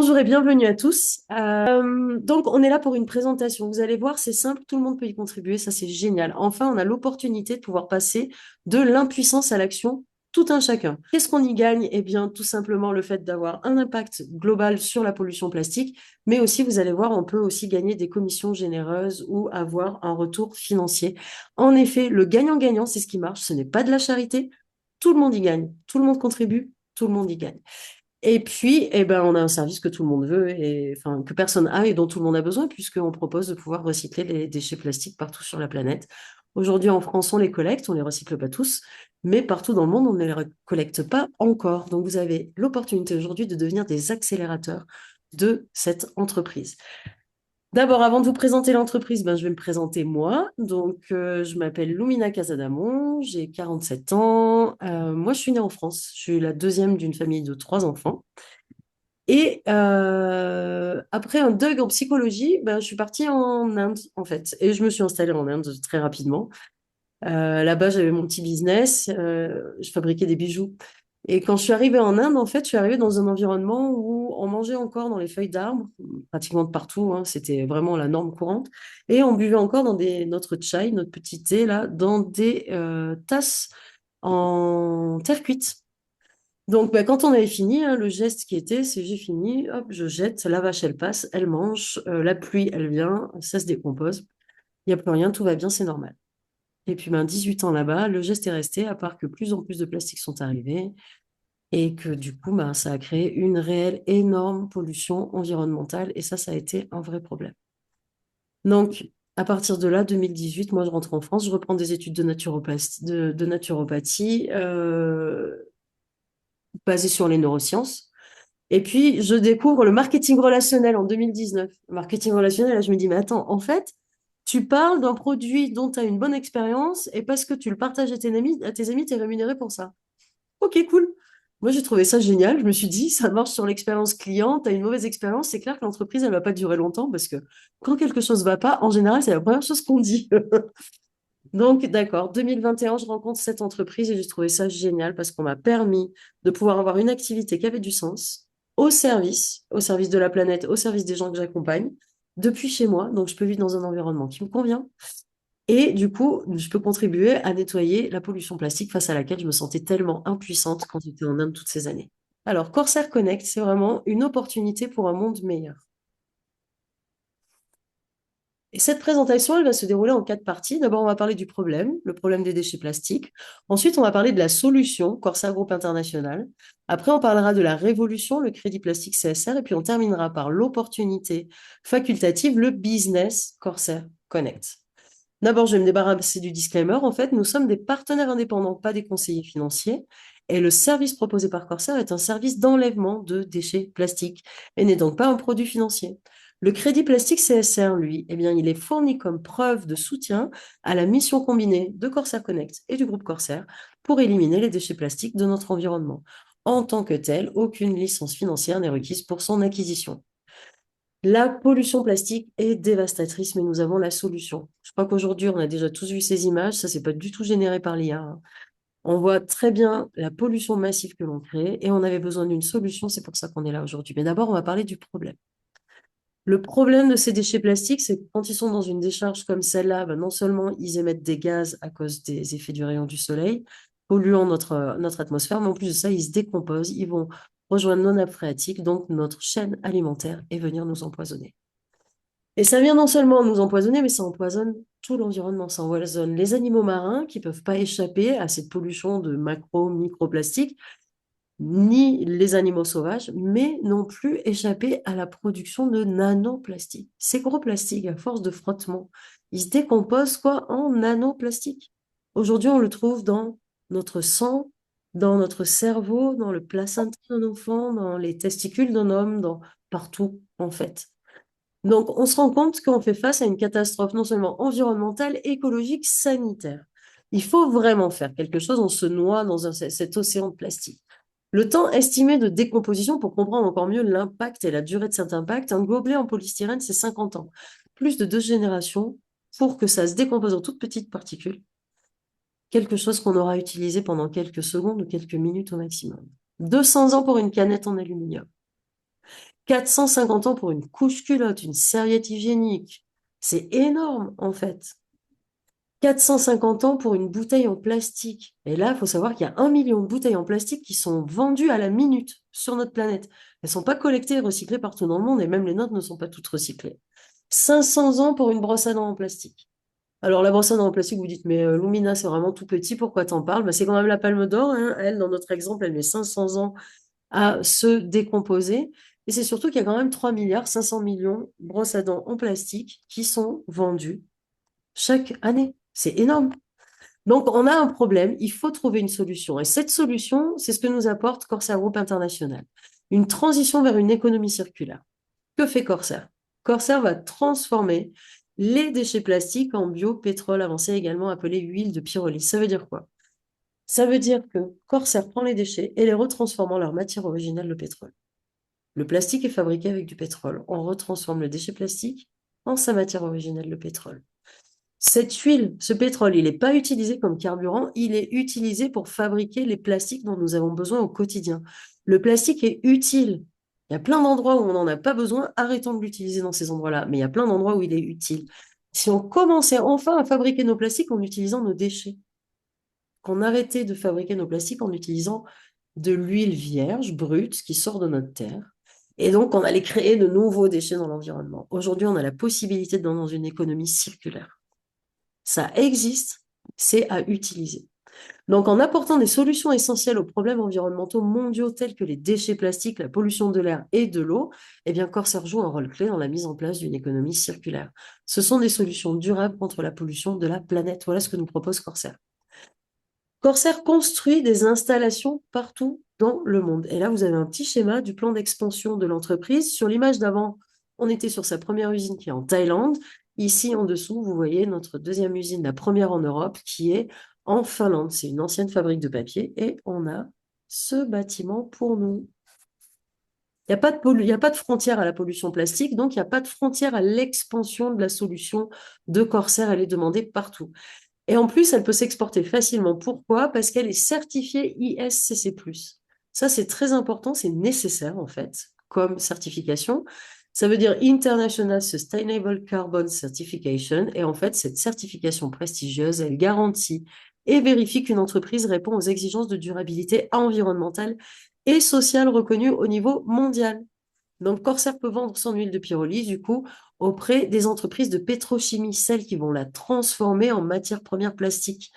Bonjour et bienvenue à tous. Donc, on est là pour une présentation. Vous allez voir, c'est simple, tout le monde peut y contribuer, ça c'est génial. Enfin, on a l'opportunité de pouvoir passer de l'impuissance à l'action, tout un chacun. Qu'est-ce qu'on y gagne? Eh bien, tout simplement le fait d'avoir un impact global sur la pollution plastique, mais aussi, vous allez voir, on peut aussi gagner des commissions généreuses ou avoir un retour financier. En effet, le gagnant-gagnant, c'est ce qui marche, ce n'est pas de la charité, tout le monde y gagne, tout le monde contribue, tout le monde y gagne. Et puis, eh ben, on a un service que tout le monde veut et enfin, que personne a et dont tout le monde a besoin, puisqu'on propose de pouvoir recycler les déchets plastiques partout sur la planète. Aujourd'hui, en France, on les collecte, on les recycle pas tous, mais partout dans le monde, on ne les collecte pas encore. Donc, vous avez l'opportunité aujourd'hui de devenir des accélérateurs de cette entreprise. D'abord, avant de vous présenter l'entreprise, ben, je vais me présenter moi. Donc, je m'appelle Lumina Casadamon, j'ai 47 ans. Moi, je suis née en France. Je suis la deuxième d'une famille de trois enfants. Et après un DUG en psychologie, ben, je suis partie en Inde, en fait. Et je me suis installée en Inde très rapidement. Là-bas, j'avais mon petit business, je fabriquais des bijoux. Et quand je suis arrivée en Inde, en fait, je suis arrivée dans un environnement où on mangeait encore dans les feuilles d'arbres, pratiquement de partout, hein, c'était vraiment la norme courante. Et on buvait encore dans notre chai, notre petit thé, là, dans des tasses en terre cuite. Donc, bah, quand on avait fini, hein, le geste qui était, c'est j'ai fini, hop, je jette, la vache, elle passe, elle mange, la pluie, elle vient, ça se décompose, il n'y a plus rien, tout va bien, c'est normal. Et puis, ben, 18 ans là-bas, le geste est resté, à part que plus en plus de plastiques sont arrivés et que du coup, ben, ça a créé une réelle énorme pollution environnementale et ça a été un vrai problème. Donc, à partir de là, 2018, moi, je rentre en France, je reprends des études de naturopathie, de naturopathie basées sur les neurosciences. Et puis, je découvre le marketing relationnel en 2019. Le marketing relationnel, là, je me dis, mais attends, en fait, tu parles d'un produit dont tu as une bonne expérience et parce que tu le partages à tes amis, tu es rémunéré pour ça. Ok, cool. Moi, j'ai trouvé ça génial. Je me suis dit, ça marche sur l'expérience client. Tu as une mauvaise expérience. C'est clair que l'entreprise, elle ne va pas durer longtemps parce que quand quelque chose ne va pas, en général, c'est la première chose qu'on dit. Donc, d'accord, 2021, je rencontre cette entreprise et j'ai trouvé ça génial parce qu'on m'a permis de pouvoir avoir une activité qui avait du sens au service de la planète, au service des gens que j'accompagne, depuis chez moi. Donc, je peux vivre dans un environnement qui me convient. Et du coup, je peux contribuer à nettoyer la pollution plastique face à laquelle je me sentais tellement impuissante quand j'étais en Inde toutes ces années. Alors, Corsair Connect, c'est vraiment une opportunité pour un monde meilleur. Et cette présentation, elle va se dérouler en quatre parties. D'abord, on va parler du problème, le problème des déchets plastiques. Ensuite, on va parler de la solution, Corsair Group International. Après, on parlera de la révolution, le crédit plastique CSR. Et puis, on terminera par l'opportunité facultative, le business Corsair Connect. D'abord, je vais me débarrasser du disclaimer. En fait, nous sommes des partenaires indépendants, pas des conseillers financiers. Et le service proposé par Corsair est un service d'enlèvement de déchets plastiques et n'est donc pas un produit financier. Le crédit plastique CSR, lui, eh bien, il est fourni comme preuve de soutien à la mission combinée de Corsair Connect et du groupe Corsair pour éliminer les déchets plastiques de notre environnement. En tant que tel, aucune licence financière n'est requise pour son acquisition. La pollution plastique est dévastatrice, mais nous avons la solution. Je crois qu'aujourd'hui, on a déjà tous vu ces images. Ça, c'est pas du tout généré par l'IA, hein. On voit très bien la pollution massive que l'on crée et on avait besoin d'une solution. C'est pour ça qu'on est là aujourd'hui. Mais d'abord, on va parler du problème. Le problème de ces déchets plastiques, c'est que quand ils sont dans une décharge comme celle-là, ben, non seulement ils émettent des gaz à cause des effets du rayon du soleil, polluant notre atmosphère, mais en plus de ça, ils se décomposent, ils vont rejoindre nos nappes phréatiques, donc notre chaîne alimentaire, et venir nous empoisonner. Et ça vient non seulement nous empoisonner, mais ça empoisonne tout l'environnement. Ça empoisonne les animaux marins qui ne peuvent pas échapper à cette pollution de macro, microplastiques, ni les animaux sauvages, mais non plus échapper à la production de nanoplastiques. Ces gros plastiques, à force de frottement, ils se décomposent quoi en nanoplastiques. Aujourd'hui, on le trouve dans notre sang, dans notre cerveau, dans le placenta d'un enfant, dans les testicules d'un homme, dans partout en fait. Donc, on se rend compte qu'on fait face à une catastrophe non seulement environnementale, écologique, sanitaire. Il faut vraiment faire quelque chose. On se noie dans cet océan de plastique. Le temps estimé de décomposition, pour comprendre encore mieux l'impact et la durée de cet impact, un gobelet en polystyrène, c'est 50 ans. Plus de deux générations pour que ça se décompose en toutes petites particules. Quelque chose qu'on aura utilisé pendant quelques secondes ou quelques minutes au maximum. 200 ans pour une canette en aluminium. 450 ans pour une couche culotte, une serviette hygiénique. C'est énorme, en fait. 450 ans pour une bouteille en plastique. Et là, il faut savoir qu'il y a 1 million de bouteilles en plastique qui sont vendues à la minute sur notre planète. Elles ne sont pas collectées et recyclées partout dans le monde, et même les nôtres ne sont pas toutes recyclées. 500 ans pour une brosse à dents en plastique. Alors, la brosse à dents en plastique, vous dites, mais Lumina, c'est vraiment tout petit, pourquoi t'en parles? Bah, c'est quand même la Palme d'Or, hein. Elle, dans notre exemple, elle met 500 ans à se décomposer. Et c'est surtout qu'il y a quand même 3,5 milliards de brosses à dents en plastique qui sont vendues chaque année. C'est énorme. Donc, on a un problème, il faut trouver une solution. Et cette solution, c'est ce que nous apporte Corsair Group International. Une transition vers une économie circulaire. Que fait Corsair? Corsair va transformer les déchets plastiques en biopétrole avancé, également appelé huile de pyrolyse. Ça veut dire quoi? Ça veut dire que Corsair prend les déchets et les retransforme en leur matière originelle, le pétrole. Le plastique est fabriqué avec du pétrole. On retransforme le déchet plastique en sa matière originelle, le pétrole. Cette huile, ce pétrole, il n'est pas utilisé comme carburant, il est utilisé pour fabriquer les plastiques dont nous avons besoin au quotidien. Le plastique est utile. Il y a plein d'endroits où on n'en a pas besoin, arrêtons de l'utiliser dans ces endroits-là. Mais il y a plein d'endroits où il est utile. Si on commençait enfin à fabriquer nos plastiques en utilisant nos déchets, qu'on arrêtait de fabriquer nos plastiques en utilisant de l'huile vierge, brute, qui sort de notre terre, et donc on allait créer de nouveaux déchets dans l'environnement. Aujourd'hui, on a la possibilité dans une économie circulaire. Ça existe, c'est à utiliser. Donc, en apportant des solutions essentielles aux problèmes environnementaux mondiaux tels que les déchets plastiques, la pollution de l'air et de l'eau, eh bien, Corsair joue un rôle clé dans la mise en place d'une économie circulaire. Ce sont des solutions durables contre la pollution de la planète. Voilà ce que nous propose Corsair. Corsair construit des installations partout dans le monde. Et là, vous avez un petit schéma du plan d'expansion de l'entreprise. Sur l'image d'avant, on était sur sa première usine qui est en Thaïlande. Ici, en dessous, vous voyez notre deuxième usine, la première en Europe, qui est en Finlande. C'est une ancienne fabrique de papier et on a ce bâtiment pour nous. Il n'y a pas de frontière à la pollution plastique, donc il n'y a pas de frontière à l'expansion de la solution de Corsair. Elle est demandée partout. Et en plus, elle peut s'exporter facilement. Pourquoi? Parce qu'elle est certifiée ISCC+. Ça, c'est très important, c'est nécessaire en fait, comme certification. Ça veut dire International Sustainable Carbon Certification. Et en fait, cette certification prestigieuse, elle garantit et vérifie qu'une entreprise répond aux exigences de durabilité environnementale et sociale reconnues au niveau mondial. Donc, Corsair peut vendre son huile de pyrolyse, du coup, auprès des entreprises de pétrochimie, celles qui vont la transformer en matière première plastique.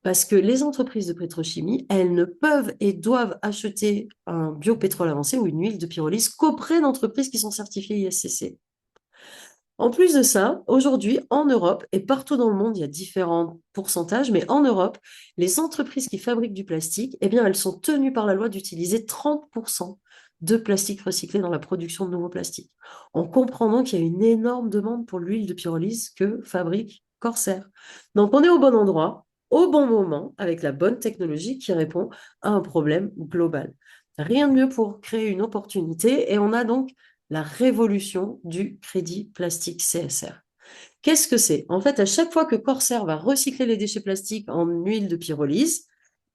Parce que les entreprises de pétrochimie, elles ne peuvent et doivent acheter un biopétrole avancé ou une huile de pyrolyse qu'auprès d'entreprises qui sont certifiées ISCC. En plus de ça, aujourd'hui, en Europe et partout dans le monde, il y a différents pourcentages, mais en Europe, les entreprises qui fabriquent du plastique, eh bien, elles sont tenues par la loi d'utiliser 30% de plastique recyclé dans la production de nouveaux plastiques. On comprend donc qu'il y a une énorme demande pour l'huile de pyrolyse que fabrique Corsair. Donc, on est au bon endroit, au bon moment, avec la bonne technologie qui répond à un problème global. Rien de mieux pour créer une opportunité et on a donc la révolution du crédit plastique CSR. Qu'est-ce que c'est? En fait, à chaque fois que Corsair va recycler les déchets plastiques en huile de pyrolyse,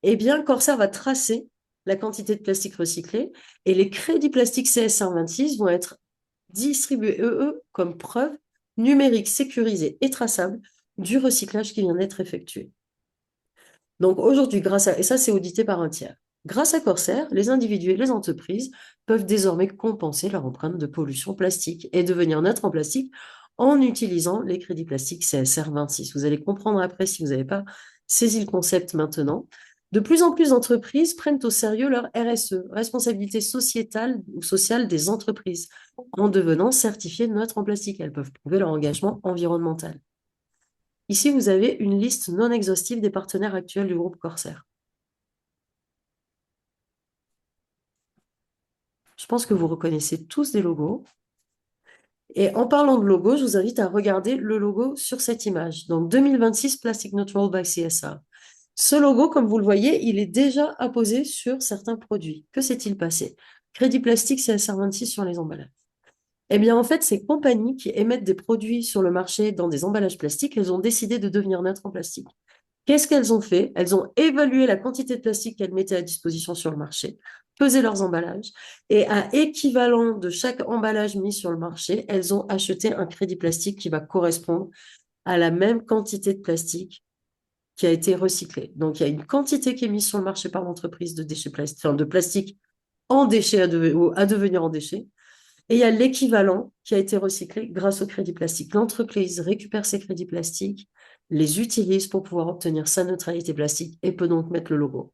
eh bien, Corsair va tracer la quantité de plastique recyclé et les crédits plastiques CSR 26 vont être distribués, eux, comme preuve numérique, sécurisée et traçable du recyclage qui vient d'être effectué. Donc aujourd'hui, et ça c'est audité par un tiers, grâce à Corsair, les individus et les entreprises peuvent désormais compenser leur empreinte de pollution plastique et devenir neutres en plastique en utilisant les crédits plastiques CSR 26. Vous allez comprendre après si vous n'avez pas saisi le concept maintenant. De plus en plus d'entreprises prennent au sérieux leur RSE, responsabilité sociétale ou sociale des entreprises, en devenant certifiées neutres en plastique. Elles peuvent prouver leur engagement environnemental. Ici, vous avez une liste non exhaustive des partenaires actuels du groupe Corsair. Je pense que vous reconnaissez tous des logos. Et en parlant de logos, je vous invite à regarder le logo sur cette image. Donc 2026 Plastic Neutral by CSR. Ce logo, comme vous le voyez, il est déjà apposé sur certains produits. Que s'est-il passé? Crédit plastique CSR 26 sur les emballages. Eh bien, en fait, ces compagnies qui émettent des produits sur le marché dans des emballages plastiques, elles ont décidé de devenir neutres en plastique. Qu'est-ce qu'elles ont fait? Elles ont évalué la quantité de plastique qu'elles mettaient à disposition sur le marché, pesé leurs emballages, et à équivalent de chaque emballage mis sur le marché, elles ont acheté un crédit plastique qui va correspondre à la même quantité de plastique qui a été recyclé. Donc, il y a une quantité qui est mise sur le marché par l'entreprise de déchets plastiques, enfin, de plastique en déchets à devenir en déchets. Et il y a l'équivalent qui a été recyclé grâce au crédit plastique. L'entreprise récupère ces crédits plastiques, les utilise pour pouvoir obtenir sa neutralité plastique et peut donc mettre le logo.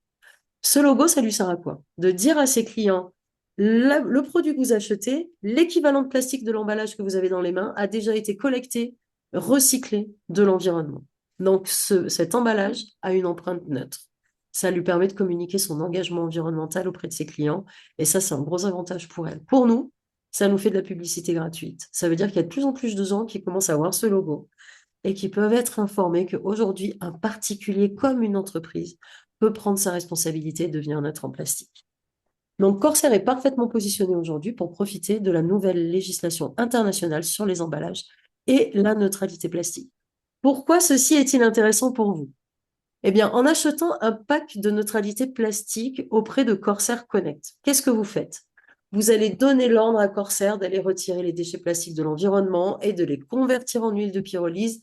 Ce logo, ça lui sert à quoi? De dire à ses clients, le produit que vous achetez, l'équivalent de plastique de l'emballage que vous avez dans les mains a déjà été collecté, recyclé de l'environnement. Donc, cet emballage a une empreinte neutre. Ça lui permet de communiquer son engagement environnemental auprès de ses clients. Et ça, c'est un gros avantage pour elle. Pour nous, ça nous fait de la publicité gratuite. Ça veut dire qu'il y a de plus en plus de gens qui commencent à voir ce logo et qui peuvent être informés qu'aujourd'hui, un particulier comme une entreprise peut prendre sa responsabilité et devenir neutre en plastique. Donc, Corsair est parfaitement positionné aujourd'hui pour profiter de la nouvelle législation internationale sur les emballages et la neutralité plastique. Pourquoi ceci est-il intéressant pour vous? Eh bien, en achetant un pack de neutralité plastique auprès de Corsair Connect, qu'est-ce que vous faites? Vous allez donner l'ordre à Corsair d'aller retirer les déchets plastiques de l'environnement et de les convertir en huile de pyrolyse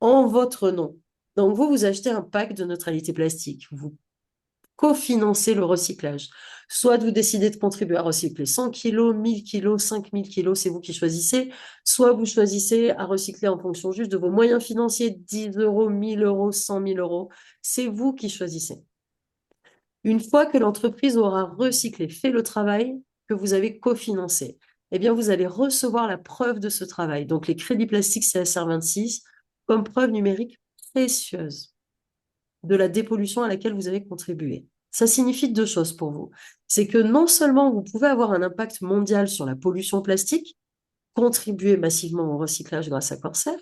en votre nom. Donc, vous achetez un pack de neutralité plastique. Vous cofinancez le recyclage. Soit vous décidez de contribuer à recycler 100 kilos, 1000 kilos, 5000 kilos, c'est vous qui choisissez. Soit vous choisissez à recycler en fonction juste de vos moyens financiers, 10 euros, 1000 euros, 100 000 euros. C'est vous qui choisissez. Une fois que l'entreprise aura recyclé, fait le travail que vous avez cofinancé, eh bien, vous allez recevoir la preuve de ce travail. Donc, les crédits plastiques CSR26 comme preuve numérique précieuse de la dépollution à laquelle vous avez contribué. Ça signifie deux choses pour vous. C'est que non seulement vous pouvez avoir un impact mondial sur la pollution plastique, contribuer massivement au recyclage grâce à Corsair,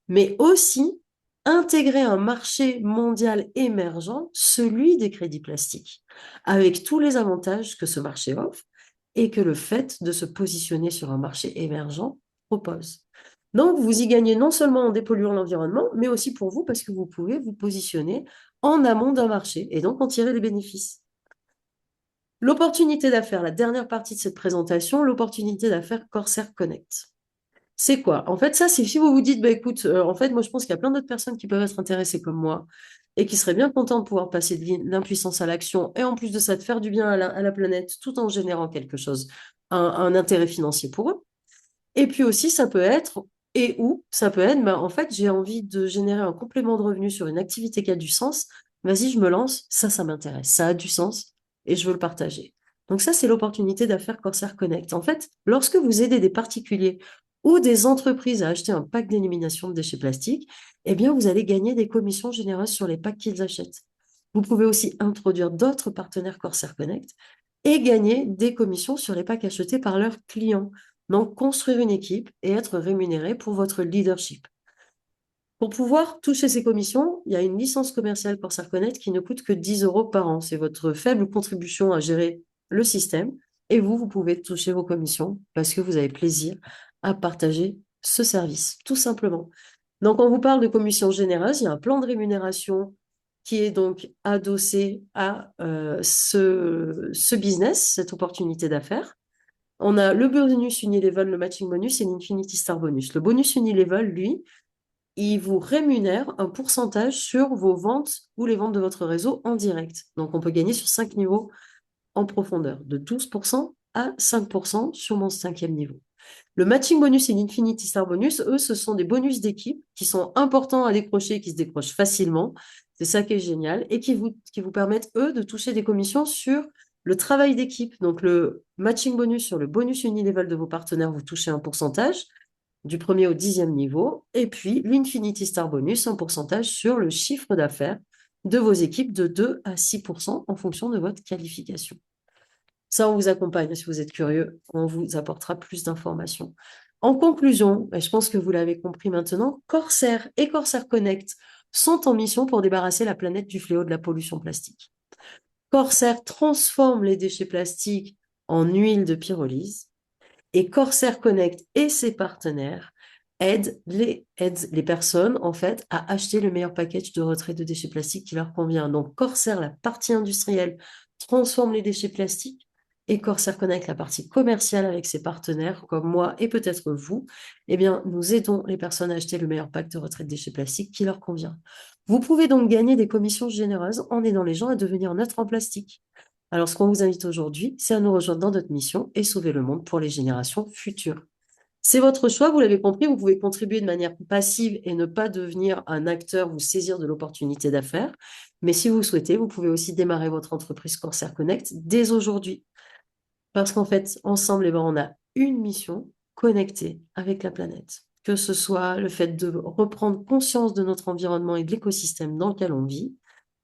mais aussi intégrer un marché mondial émergent, celui des crédits plastiques, avec tous les avantages que ce marché offre et que le fait de se positionner sur un marché émergent propose. Donc, vous y gagnez non seulement en dépolluant l'environnement, mais aussi pour vous parce que vous pouvez vous positionner en amont d'un marché et donc en tirer les bénéfices. L'opportunité d'affaires, la dernière partie de cette présentation, l'opportunité d'affaires Corsair Connect. C'est quoi? En fait, ça, c'est si vous vous dites, bah, écoute, en fait, moi, je pense qu'il y a plein d'autres personnes qui peuvent être intéressées comme moi et qui seraient bien contentes de pouvoir passer de l'impuissance à l'action et en plus de ça, de faire du bien à la planète tout en générant quelque chose, un intérêt financier pour eux. Et puis aussi, ça peut être, et où, ça peut être, bah, en fait, j'ai envie de générer un complément de revenu sur une activité qui a du sens. Vas-y, je me lance, ça m'intéresse, ça a du sens et je veux le partager. Donc ça, c'est l'opportunité d'affaires Corsair Connect. En fait, lorsque vous aidez des particuliers ou des entreprises à acheter un pack d'élimination de déchets plastiques, eh bien, vous allez gagner des commissions généreuses sur les packs qu'ils achètent. Vous pouvez aussi introduire d'autres partenaires Corsair Connect et gagner des commissions sur les packs achetés par leurs clients. Donc, construire une équipe et être rémunéré pour votre leadership. Pour pouvoir toucher ces commissions, il y a une licence commerciale pour Connect qui ne coûte que 10 euros par an. C'est votre faible contribution à gérer le système. Et vous pouvez toucher vos commissions parce que vous avez plaisir à partager ce service, tout simplement. Donc, on vous parle de commission généreuse. Il y a un plan de rémunération qui est donc adossé à ce business, cette opportunité d'affaires. On a le bonus Unilevel, le matching bonus et l'Infinity Star bonus. Le bonus Unilevel, lui, il vous rémunère un pourcentage sur vos ventes ou les ventes de votre réseau en direct. Donc, on peut gagner sur 5 niveaux en profondeur, de 12% à 5% sur mon cinquième niveau. Le matching bonus et l'Infinity Star bonus, eux, ce sont des bonus d'équipe qui sont importants à décrocher et qui se décrochent facilement. C'est ça qui est génial et qui vous permettent, eux, de toucher des commissions sur le travail d'équipe. Donc, le matching bonus sur le bonus unilevel de vos partenaires, vous touchez un pourcentage du premier au 10e niveau. Et puis, l'Infinity Star bonus, un pourcentage sur le chiffre d'affaires de vos équipes de 2 à 6% en fonction de votre qualification. Ça, on vous accompagne. Si vous êtes curieux, on vous apportera plus d'informations. En conclusion, je pense que vous l'avez compris maintenant, Corsair et Corsair Connect sont en mission pour débarrasser la planète du fléau de la pollution plastique. Corsair transforme les déchets plastiques en huile de pyrolyse et Corsair Connect et ses partenaires aide les personnes, en fait, à acheter le meilleur package de retrait de déchets plastiques qui leur convient. Donc, Corsair, la partie industrielle, transforme les déchets plastiques et Corsair Connect, la partie commerciale avec ses partenaires, comme moi et peut-être vous, eh bien, nous aidons les personnes à acheter le meilleur pack de retrait de déchets plastiques qui leur convient. Vous pouvez donc gagner des commissions généreuses en aidant les gens à devenir neutres en plastique. Alors, ce qu'on vous invite aujourd'hui, c'est à nous rejoindre dans notre mission et sauver le monde pour les générations futures. C'est votre choix, vous l'avez compris, vous pouvez contribuer de manière passive et ne pas devenir un acteur, vous saisir de l'opportunité d'affaires. Mais si vous souhaitez, vous pouvez aussi démarrer votre entreprise Corsair Connect dès aujourd'hui. Parce qu'en fait, ensemble, eh ben, on a une mission connectée avec la planète. Que ce soit le fait de reprendre conscience de notre environnement et de l'écosystème dans lequel on vit,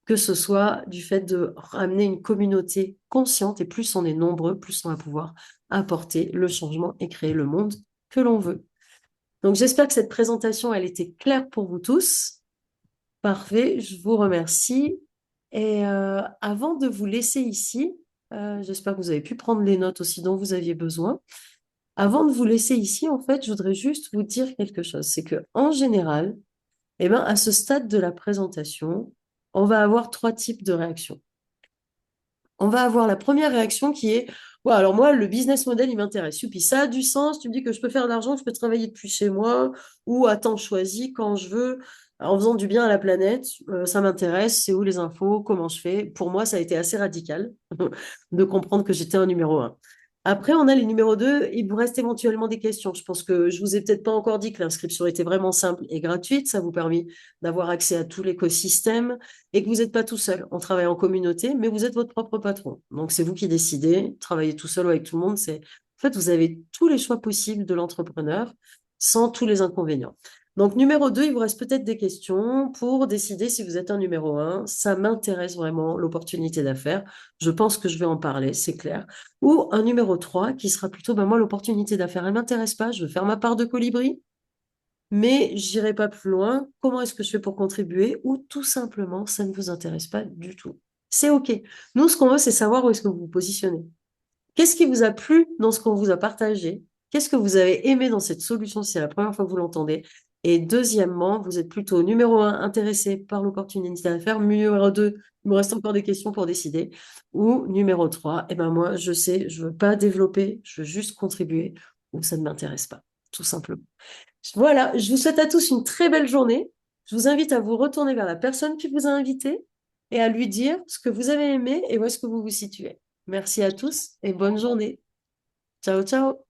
que ce soit du fait de ramener une communauté consciente, et plus on est nombreux, plus on va pouvoir apporter le changement et créer le monde que l'on veut. Donc j'espère que cette présentation, elle était claire pour vous tous. Parfait, je vous remercie. Et avant de vous laisser ici, j'espère que vous avez pu prendre les notes aussi dont vous aviez besoin. Avant de vous laisser ici, en fait, je voudrais juste vous dire quelque chose. C'est que en général, eh ben, à ce stade de la présentation, on va avoir trois types de réactions. On va avoir la première réaction qui est, ouais, alors moi, le business model, il m'intéresse. Puis ça a du sens, tu me dis que je peux faire de l'argent, je peux travailler depuis chez moi ou à temps choisi quand je veux, en faisant du bien à la planète. Ça m'intéresse, c'est où les infos, comment je fais. Pour moi, ça a été assez radical de comprendre que j'étais un numéro un. Après, on a les numéros 2. Il vous reste éventuellement des questions. Je pense que je vous ai peut-être pas encore dit que l'inscription était vraiment simple et gratuite. Ça vous permet d'avoir accès à tout l'écosystème et que vous n'êtes pas tout seul. On travaille en communauté, mais vous êtes votre propre patron. Donc, c'est vous qui décidez. Travailler tout seul ou avec tout le monde, c'est... En fait, vous avez tous les choix possibles de l'entrepreneur sans tous les inconvénients. Donc, numéro 2, il vous reste peut-être des questions pour décider si vous êtes un numéro un. Ça m'intéresse vraiment, l'opportunité d'affaires. Je pense que je vais en parler, c'est clair. Ou un numéro 3 qui sera plutôt, ben moi, l'opportunité d'affaires, elle ne m'intéresse pas. Je veux faire ma part de colibri, mais j'irai pas plus loin. Comment est-ce que je fais pour contribuer? Ou tout simplement, ça ne vous intéresse pas du tout. C'est OK. Nous, ce qu'on veut, c'est savoir où est-ce que vous vous positionnez. Qu'est-ce qui vous a plu dans ce qu'on vous a partagé? Qu'est-ce que vous avez aimé dans cette solution si c'est la première fois que vous l'entendez? Et deuxièmement, vous êtes plutôt numéro un, intéressé par l'opportunité d'affaires. Numéro 2, il me reste encore des questions pour décider. Ou numéro 3, eh ben moi, je sais, je veux pas développer, je veux juste contribuer ou ça ne m'intéresse pas, tout simplement. Voilà, je vous souhaite à tous une très belle journée. Je vous invite à vous retourner vers la personne qui vous a invité et à lui dire ce que vous avez aimé et où est-ce que vous vous situez. Merci à tous et bonne journée. Ciao, ciao.